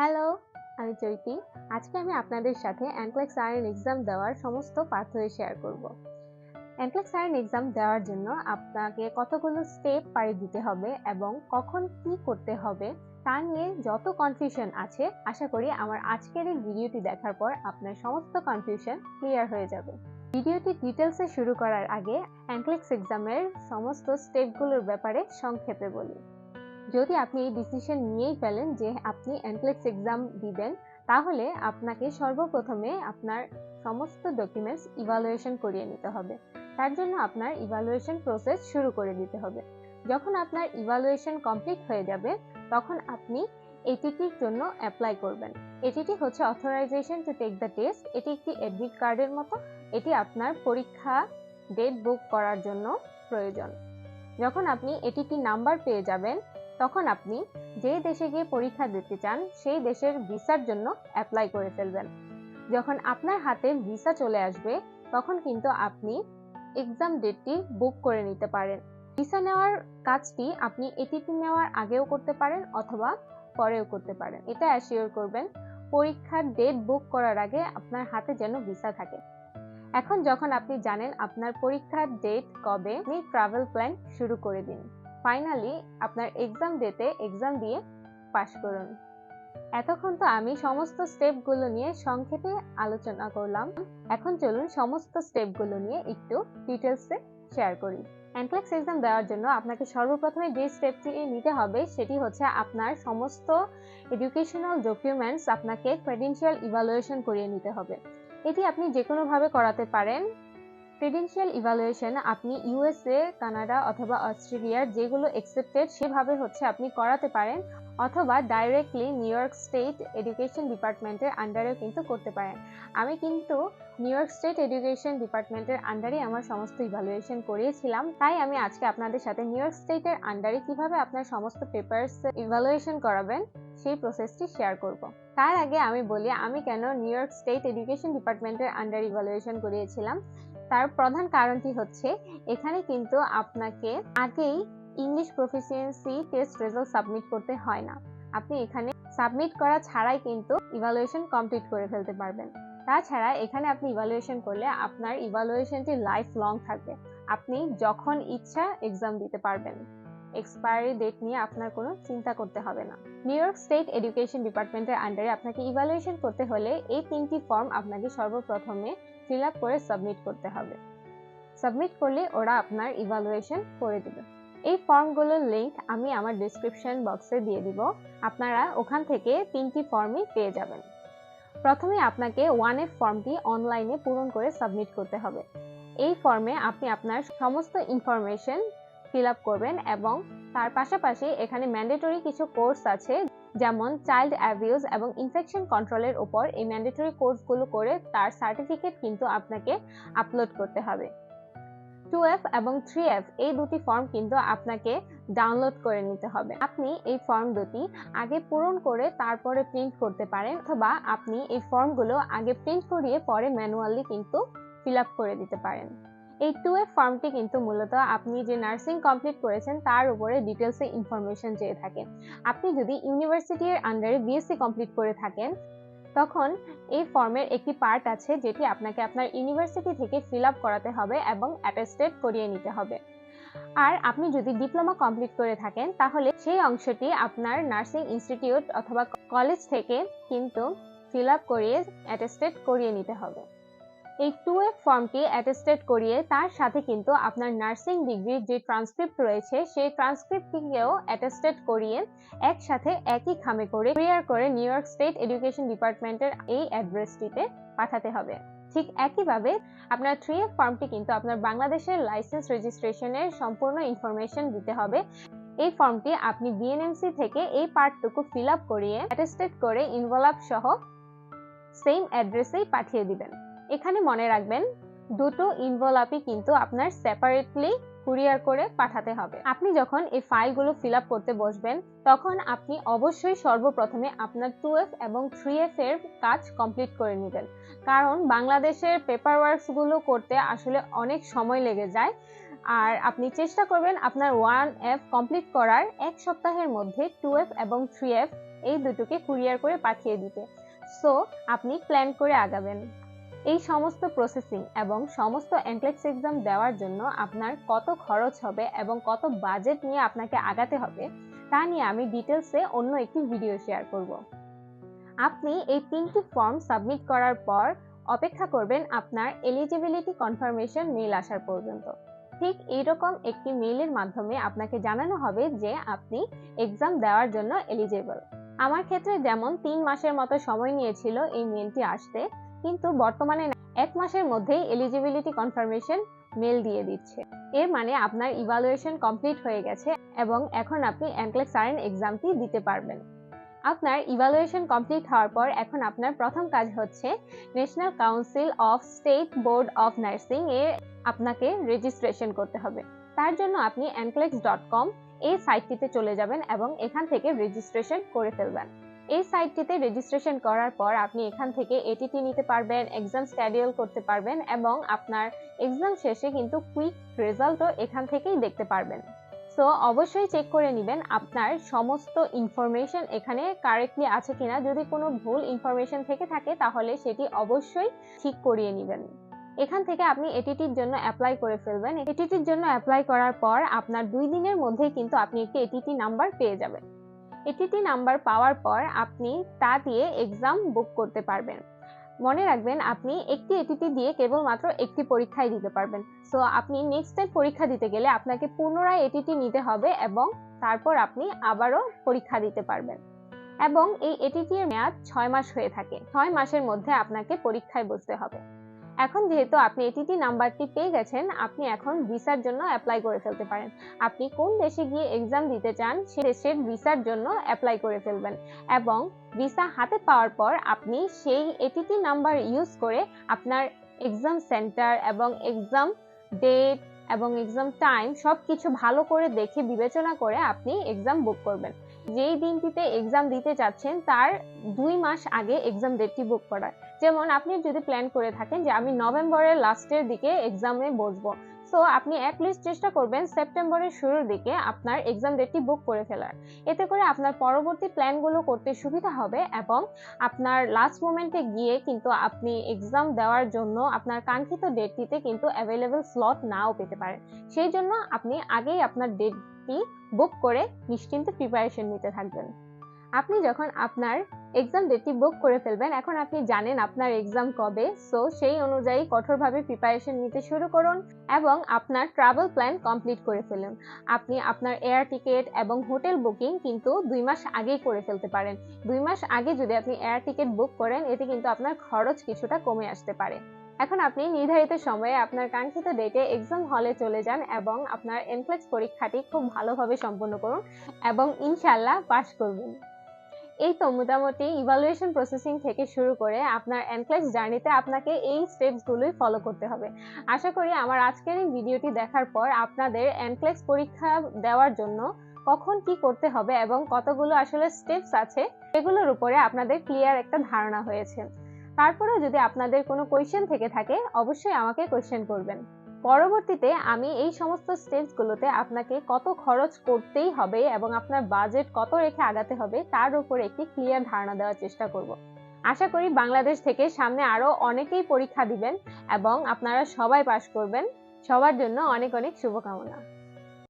Hello, আমি চৈতি। আজকে আমি আপনাদের সাথে NCLEX RN এক্সাম দেওয়ার সমস্ত পাথওয়ে শেয়ার করব। NCLEX RN এক্সাম দেওয়ার জন্য আপনাকে কতগুলো স্টেপ পাড়ি দিতে হবে এবং কখন কি করতে হবে তা নিয়ে যত কনফিউশন আছে, আশা করি আমার আজকের এই ভিডিওটি দেখার পর আপনার সমস্ত কনফিউশন ক্লিয়ার হয়ে যাবে। ভিডিওটি ডিটেলসে শুরু করার আগে NCLEX এক্সামের সমস্ত স্টেপগুলোর ব্যাপারে সংক্ষেপে বলি। যদি আপনি এই ডিসিশন নিয়েই ফেলেন যে আপনি NCLEX এক্সাম দিবেন, তাহলে আপনাকে সর্বপ্রথমে আপনার সমস্ত ডকুমেন্টস ইভালুয়েশন করিয়ে নিতে হবে। তার জন্য আপনার ইভালুয়েশন প্রসেস শুরু করে দিতে হবে। যখন আপনার ইভালুয়েশন কমপ্লিট হয়ে যাবে, তখন আপনি এটিটির জন্য অ্যাপ্লাই করবেন। এটিটি হচ্ছে authorisation to take the test. এটি একটি অ্যাডমিট কার্ডের মতো। এটি আপনার পরীক্ষা ডেট বুক করার জন্য প্রয়োজন। যখন আপনি এটিটি নাম্বার পেয়ে যাবেন, তখন আপনি যে দেশে গিয়ে পরীক্ষা দিতে চান সেই দেশের ভিসার জন্য অ্যাপ্লাই করে ফেলবেন। যখন আপনার হাতে ভিসা চলে আসবে, তখন কিন্তু আপনি এক্সাম ডেটটি বুক করে নিতে পারেন। ভিসা নেওয়ার কাজটি আপনি এটিটি নেওয়ার আগেও করতে পারেন অথবা পরেও করতে পারেন। এটা অ্যাসিওর করবেন পরীক্ষার ডেট বুক করার আগে আপনার হাতে যেন ভিসা থাকে। এখন যখন আপনি জানেন আপনার পরীক্ষার ডেট কবে, আপনি ট্রাভেল প্ল্যান শুরু করে দিন। ফাইনালি আপনার এক্সাম ডেটে এক্সাম দিয়ে পাস করুন। এতক্ষণ তো আমি সমস্ত স্টেপগুলো নিয়ে সংক্ষেপে আলোচনা করলাম। এখন চলুন সমস্ত স্টেপগুলো নিয়ে একটু ডিটেলসে শেয়ার করি। NCLEX এক্সাম দেওয়ার জন্য আপনাকে সর্বপ্রথমে যে স্টেপটি নিতে হবে সেটি হচ্ছে আপনার সমস্ত এডুকেশনাল ডকুমেন্টস আপনাকে ক্রেডেনশিয়াল ইভালুয়েশন করিয়ে নিতে হবে। এটি আপনি যে কোনোভাবে করাতে পারেন। ক্রেডেনশিয়াল ইভালুয়েশন আপনি USA, কানাডা অথবা অস্ট্রেলিয়ার যেগুলো অ্যাকসেপ্টেড সেভাবে হচ্ছে আপনি করাতে পারেন, অথবা directly new York state education ডিপার্টমেন্টের আন্ডারেও কিন্তু করতে পারেন। আমি কিন্তু নিউ ইয়র্ক স্টেট এডুকেশন ডিপার্টমেন্টের আন্ডারে আমার সমস্ত ইভালুয়েশন করিয়েছিলাম, তাই আমি আজকে আপনাদের সাথে নিউ ইয়র্ক স্টেটের আন্ডারে কিভাবে আপনার সমস্ত পেপারস ইভালুয়েশন করাবেন সেই প্রসেসটি শেয়ার করব। তার আগে আমি বলি আমি কেন নিউ ইয়র্ক স্টেট এডুকেশন ডিপার্টমেন্টের আন্ডার ইভালুয়েশন করিয়েছিলাম। তার প্রধান কারণটি হচ্ছে এখানে কিন্তু আপনাকে আগেই English proficiency test result submit করতে হয় না। আপনি এখানে সাবমিট করা ছাড়াই কিন্তু ইভালুয়েশন কমপ্লিট করে ফেলতে পারবেন। তাছাড়া এখানে আপনি ইভালুয়েশন করলে আপনার ইভালুয়েশনটি লাইফ লং থাকবে। আপনি যখন ইচ্ছা এক্সাম দিতে পারবেন। এক্সপায়ারি ডেট নিয়ে আপনার কোনো চিন্তা করতে হবে না। নিউ ইয়র্ক স্টেট এডুকেশন ডিপার্টমেন্টের আন্ডারে আপনাকে ইভালুয়েশন করতে হলে এই 3টি ফর্ম আপনাকে সর্বপ্রথমে ফিল আপ করে সাবমিট করতে হবে। সাবমিট করলে ওরা আপনার ইভালুয়েশন করে দেবে। এই ফর্মগুলোর লিংক আমি আমার ডেসক্রিপশন বক্সে দিয়ে দিব। আপনারা ওখান থেকে 3টি ফর্মই পেয়ে যাবেন। প্রথমে আপনাকে 1F ফর্মটি অনলাইনে পূরণ করে সাবমিট করতে হবে। এই ফর্মে আপনি আপনার সমস্ত ইনফরমেশন ফিল আপ করবেন এবং তার পাশাপাশি এখানে ম্যান্ডেটরি কিছু কোর্স আছে, যেমন চাইল্ড অ্যাবিউজ এবং ইনফেকশন কন্ট্রোলের উপর এই ম্যান্ডেটরি কোর্সগুলো করে তার সার্টিফিকেট কিন্তু আপনাকে আপলোড করতে হবে। 2F এবং 3F এই দুটি ফর্ম কিন্তু আপনাকে ডাউনলোড করে নিতে হবে। আপনি এই ফর্ম দুটি আগে পূরণ করে তারপরে প্রিন্ট করতে পারেন, অথবা আপনি এই ফর্মগুলো আগে প্রিন্ট করিয়ে পরে ম্যানুয়ালি কিন্তু ফিল আপ করে দিতে পারেন। এই 2F ফর্মটি কিন্তু মূলত আপনি যে নার্সিং কমপ্লিট করেছেন তার উপরে ডিটেলসে ইনফরমেশন চেয়ে থাকে। আপনি যদি ইউনিভার্সিটির আন্ডারে BSc কমপ্লিট করে থাকেন, তখন এই ফর্মের একটি পার্ট আছে যেটি আপনাকে আপনার ইউনিভার্সিটি থেকে ফিল আপ করাতে হবে এবং অ্যাটেস্টেড করিয়ে নিতে হবে। আর আপনি যদি ডিপ্লোমা কমপ্লিট করে থাকেন, তাহলে সেই অংশটি আপনার নার্সিং ইনস্টিটিউট অথবা কলেজ থেকে কিন্তু ফিল আপ করিয়ে অ্যাটেস্টেড করিয়ে নিতে হবে। এই 2F ফর্মটি অ্যাটেস্টেড করিয়ে তার সাথে কিন্তু আপনার নার্সিং ডিগ্রির যে ট্রান্সক্রিপ্ট রয়েছে সেই ট্রান্সক্রিপ্টটিকেও অ্যাটেস্টেড করিয়ে একসাথে একই খামে করে কুরিয়ার করে নিউ ইয়র্ক স্টেট এডুকেশন ডিপার্টমেন্টের এই অ্যাড্রেসটিতে পাঠাতে হবে। ঠিক একইভাবে আপনার 3F ফর্মটি কিন্তু আপনার বাংলাদেশের লাইসেন্স রেজিস্ট্রেশনের সম্পূর্ণ ইনফরমেশন দিতে হবে। এই ফর্মটি আপনি BNMC থেকে এই পার্টটুকু ফিল আপ করিয়ে অ্যাটেস্টেড করে ইনভলভ সহ সেম অ্যাড্রেসেই পাঠিয়ে দিবেন। এখানে মনে রাখবেন দুটো ইনভলভই কিন্তু আপনার সেপারেটলি কুরিয়ার করে পাঠাতে হবে। আপনি যখন এই ফাইলগুলো ফিল আপ করতে বসবেন, তখন আপনি অবশ্যই সর্বপ্রথমে আপনার 2F এবং 3F এর কাজ কমপ্লিট করে নেবেন, কারণ বাংলাদেশের পেপার ওয়ার্কসগুলো করতে আসলে অনেক সময় লেগে যায়। আর আপনি চেষ্টা করবেন আপনার 1F কমপ্লিট করার 1 সপ্তাহের মধ্যে 2F এবং 3F এই দুটোকে কুরিয়ার করে পাঠিয়ে দিতে। সো আপনি প্ল্যান করে আগাবেন। এই সমস্ত প্রসেসিং এবং সমস্ত NCLEX এক্সাম দেওয়ার জন্য আপনার কত খরচ হবে এবং কত বাজেট নিয়ে আপনাকে আগাতে হবে তা নিয়ে আমি ডিটেলসে অন্য একটি ভিডিও শেয়ার করব। আপনি এই 3টি ফর্ম সাবমিট করার পর অপেক্ষা করবেন আপনার এলিজিবিলিটি কনফার্মেশন মেইল আসার পর্যন্ত। ঠিক এইরকম একটি মেইলের মাধ্যমে আপনাকে জানানো হবে যে আপনি এক্সাম দেওয়ার জন্য এলিজিবল। আমার ক্ষেত্রে যেমন 3 মাসের মতো সময় নিয়েছিল এই মেইলটি আসতে, কিন্তু বর্তমানে 1 মাসের মধ্যেই এলিজিবিলিটি কনফার্মেশন মেইল দিয়ে দিচ্ছে। এর মানে আপনার ইভালুয়েশন কমপ্লিট হয়ে গেছে এবং এখন আপনি NCLEX RN এক্সামটি দিতে পারবেন। আপনার ইভালুয়েশন কমপ্লিট হওয়ার পর এখন আপনার প্রথম কাজ হচ্ছে National Council of State Board of Nursing এ আপনাকে রেজিস্ট্রেশন করতে হবে। তার জন্য আপনি nclex.com এই সাইটটিতে চলে যাবেন এবং এখান থেকে রেজিস্ট্রেশন করে ফেলবেন। এই সাইটটিতে রেজিস্ট্রেশন করার পর আপনি এখান থেকে এটিটি নিতে পারবেন, এক্সাম শিডিউল করতে পারবেন এবং আপনার এক্সাম শেষে কিন্তু কুইক রেজাল্টও এখান থেকেই দেখতে পারবেন। সো অবশ্যই চেক করে নেবেন আপনার সমস্ত ইনফরমেশন এখানে কারেক্টলি আছে কিনা। যদি কোনো ভুল ইনফরমেশন থেকে থাকে তাহলে সেটি অবশ্যই ঠিক করিয়ে নেবেন। এখান থেকে আপনি এটিটির জন্য অ্যাপ্লাই করে ফেলবেন। এটিটির জন্য অ্যাপ্লাই করার পর আপনার 2 দিনের মধ্যেই কিন্তু আপনি একটি এটিটি নাম্বার পেয়ে যাবেন। এটিটি নাম্বার পাওয়ার পর আপনি তা দিয়ে এক্সাম বুক করতে পারবেন। মনে রাখবেন আপনি একটি এটিটি দিয়ে কেবলমাত্র একটি পরীক্ষাই দিতে পারবেন। সো আপনি নেক্সট টাইম পরীক্ষা দিতে গেলে আপনাকে পুনরায় এটিটি নিতে হবে এবং তারপর আপনি আবারও পরীক্ষা দিতে পারবেন। এবং এই এটিটি এর মেয়াদ 6 মাস হয়ে থাকে। 6 মাসের মধ্যে আপনাকে পরীক্ষায় বসতে হবে। এখন যেহেতু আপনি এটিটি নাম্বারটি পেয়ে গেছেন, আপনি এখন ভিসার জন্য অ্যাপ্লাই করে ফেলতে পারেন। আপনি কোন দেশে গিয়ে এক্সাম দিতে চান সেই দেশের ভিসার জন্য অ্যাপ্লাই করে ফেলবেন এবং ভিসা হাতে পাওয়ার পর আপনি সেই এটিটি নাম্বার ইউজ করে আপনার এক্সাম সেন্টার এবং এক্সাম ডেট এবং এক্সাম টাইম সবকিছু ভালো করে দেখে বিবেচনা করে আপনি এক্সাম বুক করবেন। যেই দিনটিতে এক্সাম দিতে চাচ্ছেন তার 2 মাস আগে এক্সাম ডেটটি বুক করার। যেমন আপনি যদি প্ল্যান করে থাকেন যে আমি নভেম্বরের লাস্টের দিকে এক্সামে বসবো, সো আপনি অ্যাটলিস্ট চেষ্টা করবেন সেপ্টেম্বরের শুরুর দিকে আপনার এক্সাম ডেটটি বুক করে ফেলার। এতে করে আপনার পরবর্তী প্ল্যানগুলো করতে সুবিধা হবে এবং আপনার লাস্ট মোমেন্টে গিয়ে কিন্তু আপনি এক্সাম দেওয়ার জন্য আপনার কাঙ্ক্ষিত ডেটটিতে কিন্তু অ্যাভেলেবল স্লট নাও পেতে পারেন। সেই জন্য আপনি আগেই আপনার ডেটটি বুক করে নিশ্চিন্তে প্রিপারেশন নিতে থাকবেন। আপনি যখন আপনার এক্সাম ডেটটি বুক করে ফেলবেন, এখন আপনি জানেন আপনার এক্সাম কবে। সো সেই অনুযায়ী কঠোরভাবে প্রিপারেশন নিতে শুরু করুন এবং আপনার ট্রাভেল প্ল্যান কমপ্লিট করে ফেলুন। আপনি আপনার এয়ার টিকেট এবং হোটেল বুকিং কিন্তু 2 মাস আগেই করে ফেলতে পারেন। 2 মাস আগে যদি আপনি এয়ার টিকেট বুক করেন, এতে কিন্তু আপনার খরচ কিছুটা কমে আসতে পারে। এখন আপনি নির্ধারিত সময়ে আপনার কাঙ্ক্ষিত ডেটে এক্সাম হলে চলে যান এবং আপনার NCLEX পরীক্ষাটি খুব ভালোভাবে সম্পন্ন করুন এবং ইনশাআল্লাহ পাস করবেন। এই তো মোটামুটি ইভালুয়েশন প্রসেসিং থেকে শুরু করে আপনার NCLEX জার্নিতে আপনাকে এই স্টেপসগুলোই ফলো করতে হবে। আশা করি আমার আজকের এই ভিডিওটি দেখার পর আপনাদের NCLEX পরীক্ষা দেওয়ার জন্য কখন কি করতে হবে এবং কতগুলো আসলে স্টেপস আছে সেগুলোর উপরে আপনাদের ক্লিয়ার একটা ধারণা হয়েছে। তারপরেও যদি আপনাদের কোনো কোয়েশ্চেন থেকে থাকে অবশ্যই আমাকে কোয়েশ্চেন করবেন। পরবর্তীতে আমি এই সমস্ত স্টেপসগুলোতে আপনাকে কত খরচ করতেই হবে এবং আপনার বাজেট কত রেখে আগাতে হবে তার উপর একটি ক্লিয়ার ধারণা দেওয়ার চেষ্টা করব। আশা করি বাংলাদেশ থেকে সামনে আরো অনেকেই পরীক্ষা দিবেন এবং আপনারা সবাই পাস করবেন। সবার জন্য অনেক অনেক শুভকামনা।